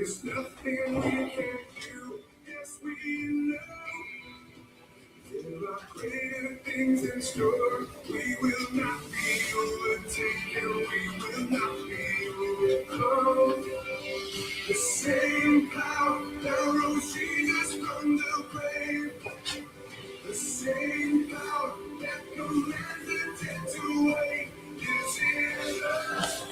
There's nothing we can't do. Yes, we know. There are greater things in store. We will not be overtaken. We will not be overcome. The same power that rose Jesus from the grave. The same power that commanded death to wait is in us.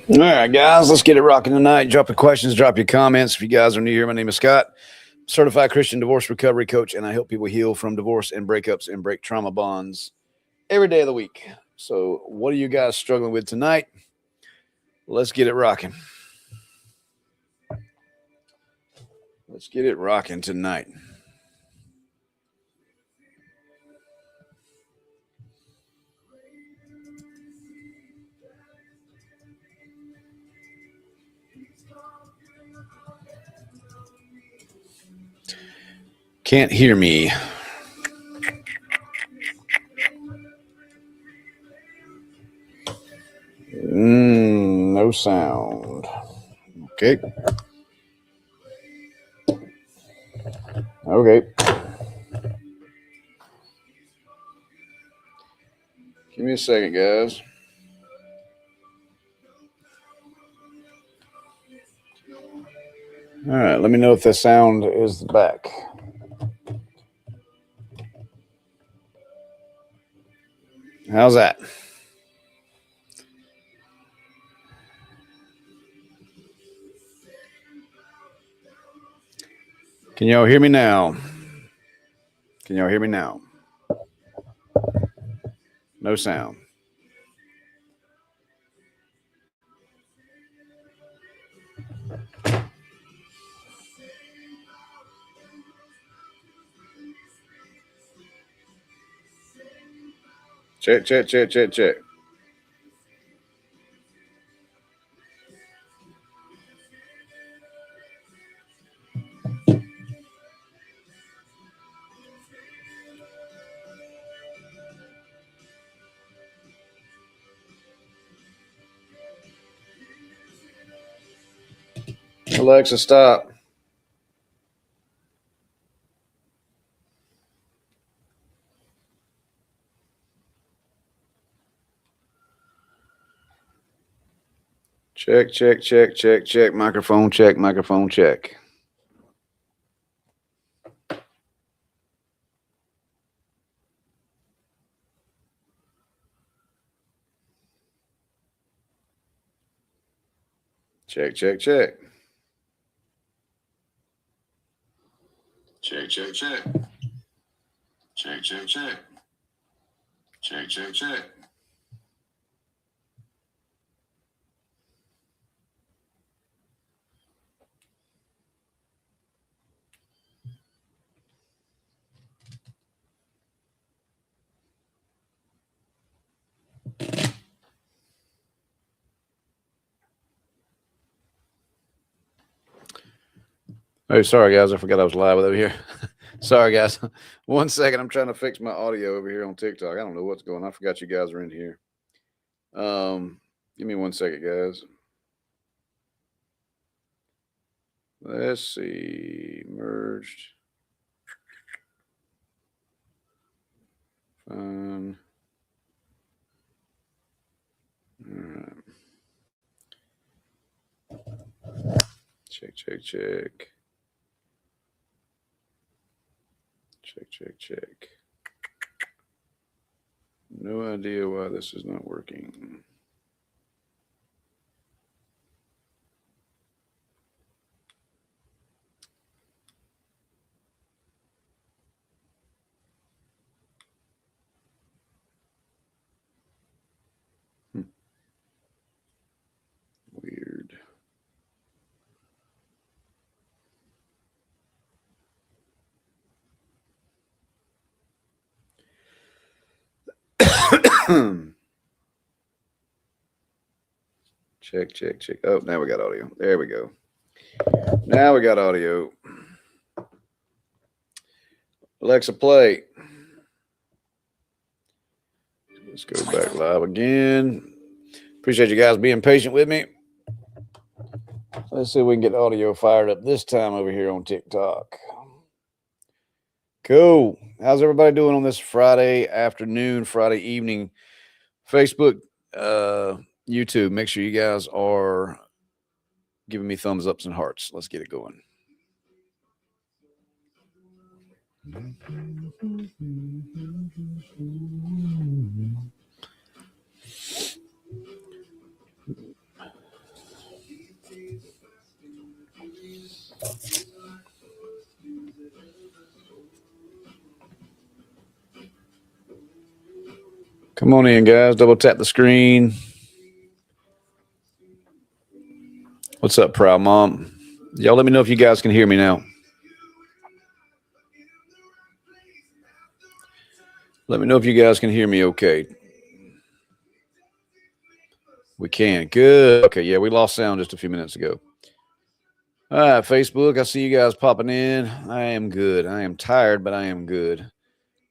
All right, guys, let's get it rocking tonight. Drop your questions, drop your comments. If you guys are new here, my name is Scott, certified Christian divorce recovery coach, and I help people heal from divorce and breakups and break trauma bonds every day of the week. So what are you guys struggling with tonight? Let's get it rocking. Let's get it rocking tonight. Can't hear me. No sound. Okay. Okay. Give me a second, guys. All right, let me know if the sound is back. How's that? Can y'all hear me now? Can y'all hear me now? No sound. Check, check, check, check, check. Alexa, stop. Check, check, check, check, check. Microphone check, microphone check. Check, check, check. Check, check, check. Check, check, check. Check, check, check. Oh, sorry, guys. I forgot I was live over here. Sorry, guys. 1 second. I'm trying to fix my audio over here on TikTok. I don't know what's going on. I forgot you guys are in here. Give me 1 second, guys. Let's see. Merged. Fine. All right. Check, check, check. Check, check, check. No idea why this is not working. Weird. Check, check, check. Oh, now we got audio. There we go. Now we got audio. Alexa, play. Let's go back live again. Appreciate you guys being patient with me. Let's see if we can get audio fired up this time over here on TikTok. Cool. How's everybody doing on this Friday afternoon, Friday evening? Facebook, YouTube, make sure you guys are giving me thumbs ups and hearts. Let's get it going. Come on in, guys. Double tap the screen. What's up, Proud Mom? Y'all let me know if you guys can hear me now. Let me know if you guys can hear me okay. We can. Good. Okay, yeah, we lost sound just a few minutes ago. All right, Facebook, I see you guys popping in. I am good. I am tired, but I am good.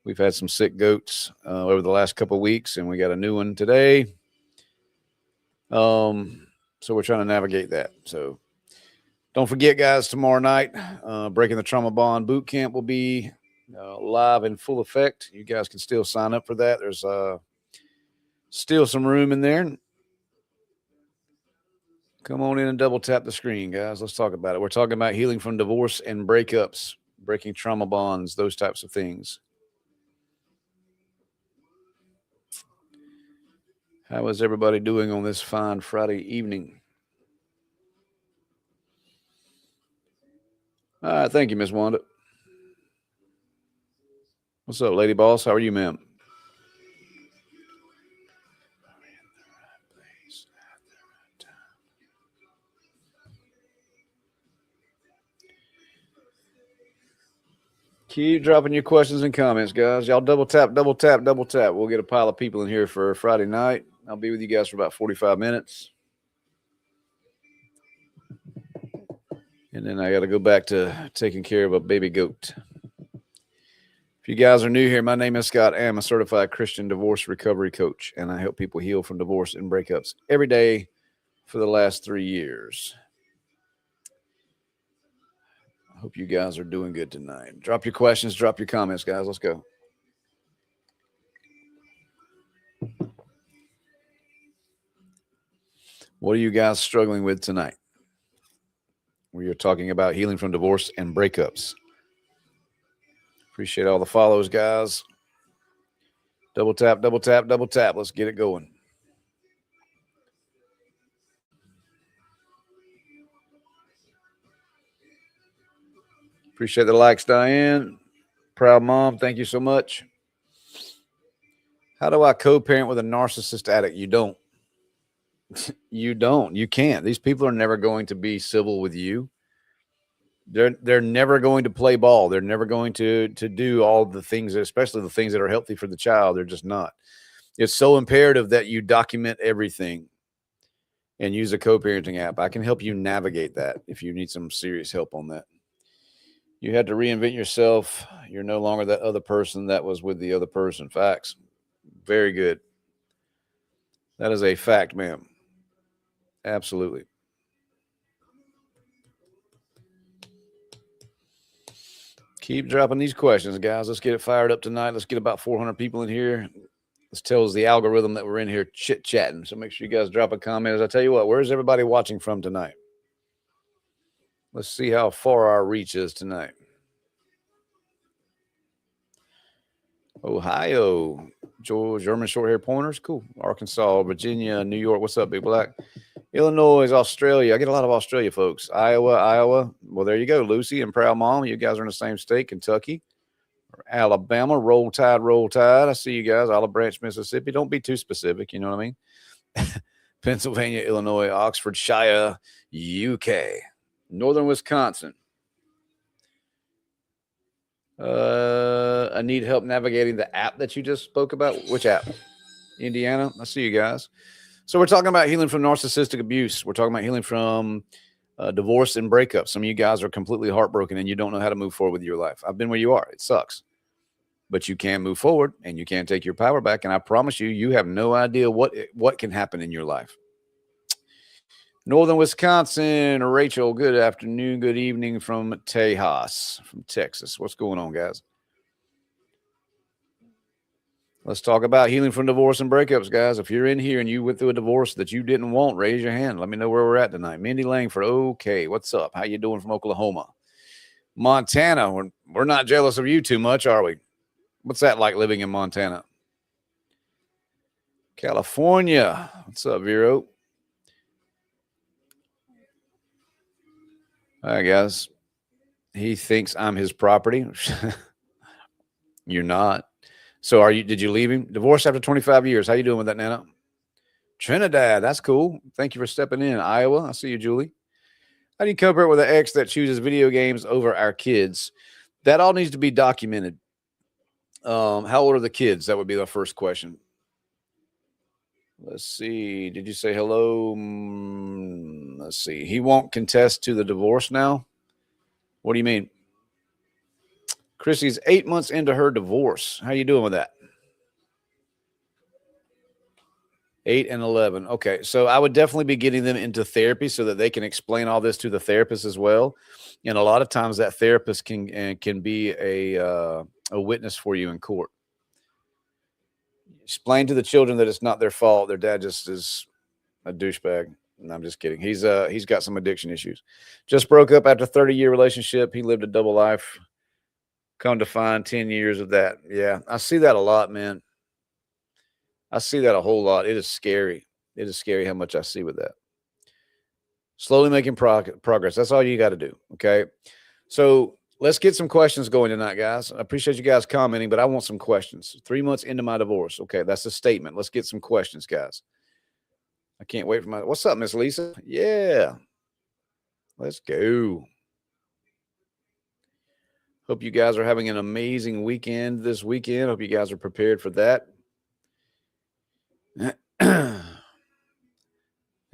We've had some sick goats over the last couple of weeks, and we got a new one today. So we're trying to navigate that. So don't forget, guys, tomorrow night, Breaking the Trauma Bond Boot Camp will be live in full effect. You guys can still sign up for that. There's still some room in there. Come on in and double tap the screen, guys. Let's talk about it. We're talking about healing from divorce and breakups, breaking trauma bonds, those types of things. How is everybody doing on this fine Friday evening? All right, thank you, Miss Wanda. What's up, Lady Boss? How are you, ma'am? Keep dropping your questions and comments, guys. Y'all double tap, double tap, double tap. We'll get a pile of people in here for Friday night. I'll be with you guys for about 45 minutes. And then I got to go back to taking care of a baby goat. If you guys are new here, my name is Scott. I am a certified Christian divorce recovery coach, and I help people heal from divorce and breakups every day for the last 3 years. I hope you guys are doing good tonight. Drop your questions, drop your comments, guys. Let's go. What are you guys struggling with tonight? We are talking about healing from divorce and breakups. Appreciate all the follows, guys. Double tap, double tap, double tap. Let's get it going. Appreciate the likes, Diane. Proud Mom, thank you so much. How do I co-parent with a narcissist addict? You don't. You don't. You can't. These people are never going to be civil with you. They're never going to play ball. They're never going to do all the things, especially the things that are healthy for the child. They're just not. It's so imperative that you document everything and use a co-parenting app. I can help you navigate that if you need some serious help on that. You had to reinvent yourself. You're no longer that other person that was with the other person. Facts. Very good. That is a fact, ma'am. Absolutely. Keep dropping these questions, guys. Let's get it fired up tonight. Let's get about 400 people in here. This tells the algorithm that we're in here chit-chatting. So make sure you guys drop a comment. As I tell you what, where's everybody watching from tonight? Let's see how far our reach is tonight. Ohio, German short hair pointers. Cool. Arkansas, Virginia, New York. What's up, Big Black? Illinois, Australia. I get a lot of Australia folks. Iowa. Well, there you go. Lucy and Proud Mom. You guys are in the same state. Kentucky, Alabama. Roll Tide, Roll Tide. I see you guys. Olive Branch, Mississippi. Don't be too specific. You know what I mean? Pennsylvania, Illinois, Oxfordshire, UK, Northern Wisconsin. I need help navigating the app that you just spoke about. Which app? Indiana. I see you guys. So we're talking about healing from narcissistic abuse. We're talking about healing from divorce and breakup. Some of you guys are completely heartbroken and you don't know how to move forward with your life. I've been where you are. It sucks. But you can move forward and you can take your power back. And I promise you, you have no idea what can happen in your life. Northern Wisconsin, Rachel, good afternoon, good evening from Tejas, from Texas. What's going on, guys? Let's talk about healing from divorce and breakups, guys. If you're in here and you went through a divorce that you didn't want, raise your hand. Let me know where we're at tonight. Mindy Langford, okay, what's up? How you doing from Oklahoma? Montana, we're not jealous of you too much, are we? What's that like living in Montana? California, what's up, Vero? All right, guys. He thinks I'm his property. You're not. So are you? Did you leave him? Divorced after 25 years. How you doing with that, Nana? Trinidad. That's cool. Thank you for stepping in. Iowa. I see you, Julie. How do you cope with an ex that chooses video games over our kids? That all needs to be documented. How old are the kids? That would be the first question. Let's see. Did you say hello? Let's see. He won't contest to the divorce now. What do you mean? Chrissy's 8 months into her divorce. How you doing with that? 8 and 11. Okay, so I would definitely be getting them into therapy so that they can explain all this to the therapist as well. And a lot of times that therapist can be a witness for you in court. Explain to the children that it's not their fault. Their dad just is a douchebag. No, I'm just kidding. He's got some addiction issues. Just broke up after a 30-year relationship. He lived a double life. Come to find 10 years of that. Yeah, I see that a lot, man. I see that a whole lot. It is scary. It is scary how much I see with that. Slowly making progress. That's all you got to do. Okay. So let's get some questions going tonight, guys. I appreciate you guys commenting, but I want some questions. 3 months into my divorce. Okay. That's a statement. Let's get some questions, guys. I can't wait for my. What's up, Miss Lisa? Yeah. Let's go. Hope you guys are having an amazing weekend this weekend. Hope you guys are prepared for that. They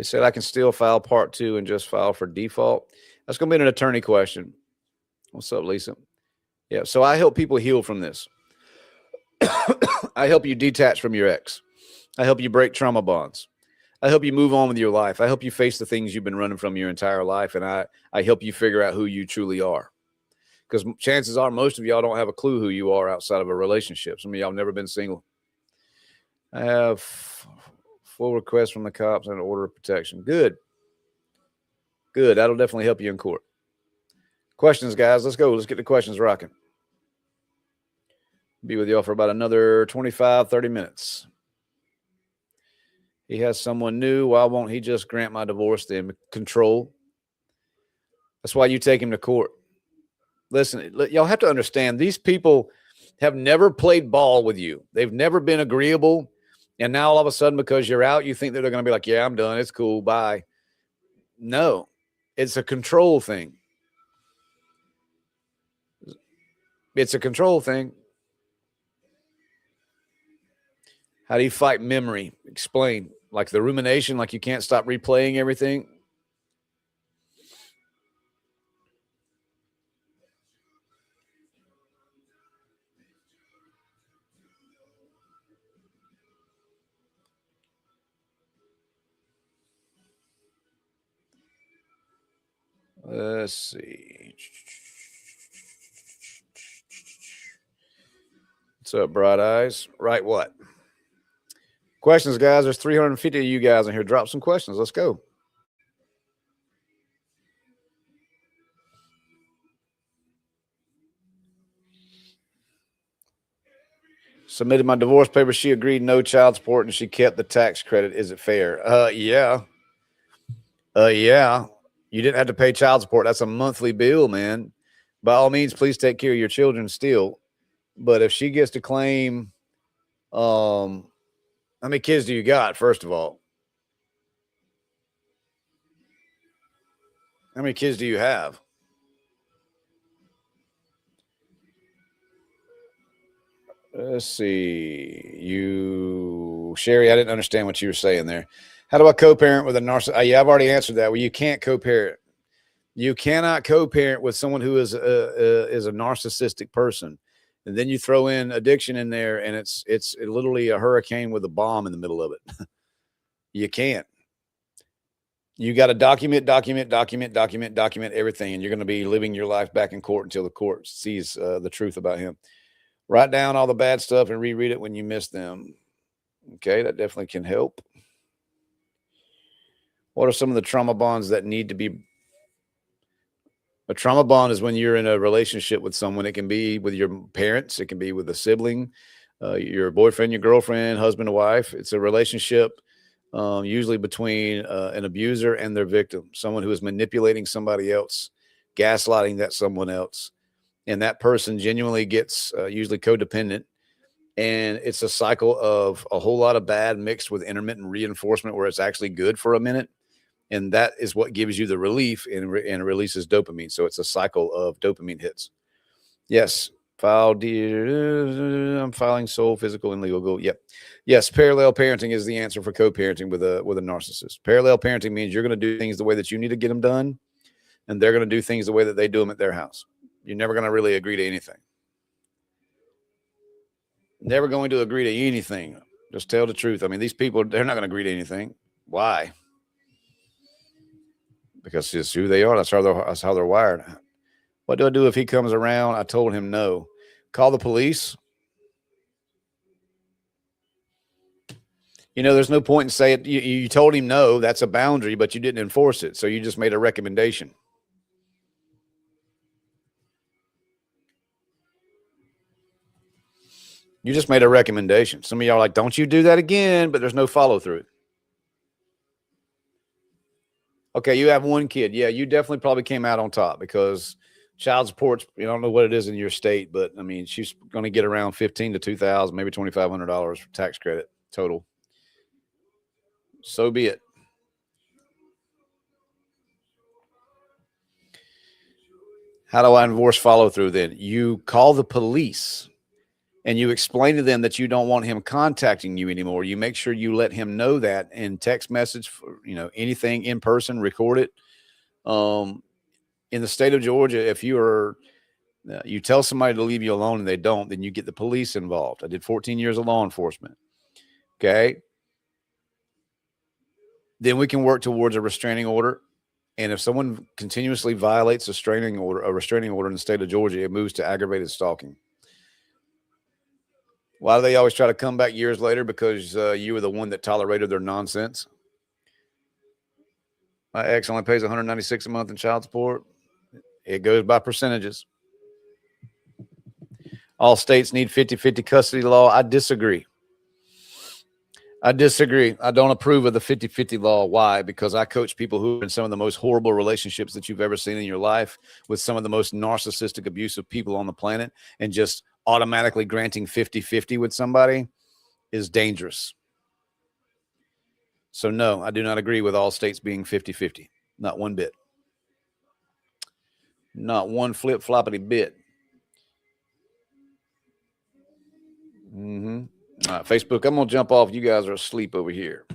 said I can still file part 2 and just file for default. That's going to be an attorney question. What's up, Lisa? Yeah, so I help people heal from this. I help you detach from your ex. I help you break trauma bonds. I help you move on with your life. I help you face the things you've been running from your entire life, and I help you figure out who you truly are. Because chances are most of y'all don't have a clue who you are outside of a relationship. Some of y'all have never been single. I have full request from the cops and an order of protection. Good. Good. That'll definitely help you in court. Questions, guys. Let's go. Let's get the questions rocking. Be with y'all for about another 25, 30 minutes. He has someone new. Why won't he just grant my divorce then? Control. That's why you take him to court. Listen, y'all have to understand, these people have never played ball with you. They've never been agreeable. And now all of a sudden, because you're out, you think that they're going to be like, yeah, I'm done. It's cool. Bye. No, it's a control thing. It's a control thing. How do you fight memory? Explain. Like the rumination, like you can't stop replaying everything. Let's see. What's up, Bright Eyes? Right, what? Questions, guys. There's 350 of you guys in here. Drop some questions. Let's go. Submitted my divorce papers. She agreed no child support and she kept the tax credit. Is it fair? Yeah. Yeah. You didn't have to pay child support. That's a monthly bill, man. By all means, please take care of your children still. But if she gets to claim, how many kids do you got, first of all? How many kids do you have? Let's see. Sherry, I didn't understand what you were saying there. How do I co-parent with a narcissist? Yeah, I've already answered that. Well, you can't co-parent. You cannot co-parent with someone who is a narcissistic person. And then you throw in addiction in there, and it's literally a hurricane with a bomb in the middle of it. You can't. You got to document everything, and you're going to be living your life back in court until the court sees the truth about him. Write down all the bad stuff and reread it when you miss them. Okay, that definitely can help. What are some of the trauma bonds that need to be? A trauma bond is when you're in a relationship with someone. It can be with your parents, it can be with a sibling, your boyfriend, your girlfriend, husband or wife. It's a relationship usually between an abuser and their victim, someone who is manipulating somebody else, gaslighting that someone else. And that person genuinely gets usually codependent. And it's a cycle of a whole lot of bad mixed with intermittent reinforcement where it's actually good for a minute. And that is what gives you the relief and releases dopamine. So it's a cycle of dopamine hits. Yes. I'm filing soul, physical, and legal goal. Yep. Yes. Parallel parenting is the answer for co-parenting with a narcissist. Parallel parenting means you're going to do things the way that you need to get them done, and they're going to do things the way that they do them at their house. You're never going to really agree to anything. Never going to agree to anything. Just tell the truth. I mean, these people, they're not going to agree to anything. Why? Because it's who they are. That's how they're wired. What do I do if he comes around? I told him no. Call the police. You know, there's no point in saying you told him no. That's a boundary, but you didn't enforce it. So you just made a recommendation. You just made a recommendation. Some of y'all are like, don't you do that again, but there's no follow through. Okay, you have one kid. Yeah, you definitely probably came out on top because child support's, I don't know what it is in your state, but I mean, she's going to get around $1,500 to $2,000, maybe $2,500 for tax credit total. So be it. How do I enforce follow through then? You call the police and you explain to them that you don't want him contacting you anymore. You make sure you let him know that in text message, anything in person, record it. In the state of Georgia, if you tell somebody to leave you alone and they don't, then you get the police involved. I did 14 years of law enforcement. Okay. Then we can work towards a restraining order. And if someone continuously violates a restraining order in the state of Georgia, it moves to aggravated stalking. Why do they always try to come back years later? Because you were the one that tolerated their nonsense. My ex only pays $196 a month in child support. It goes by percentages. All states need 50-50 custody law. I disagree. I don't approve of the 50-50 law. Why? Because I coach people who are in some of the most horrible relationships that you've ever seen in your life with some of the most narcissistic, abusive people on the planet, and just automatically granting 50-50 with somebody is dangerous. So no, I do not agree with all states being 50-50. Not one bit. Not one flip-floppity bit. Facebook, I'm going to jump off. You guys are asleep over here.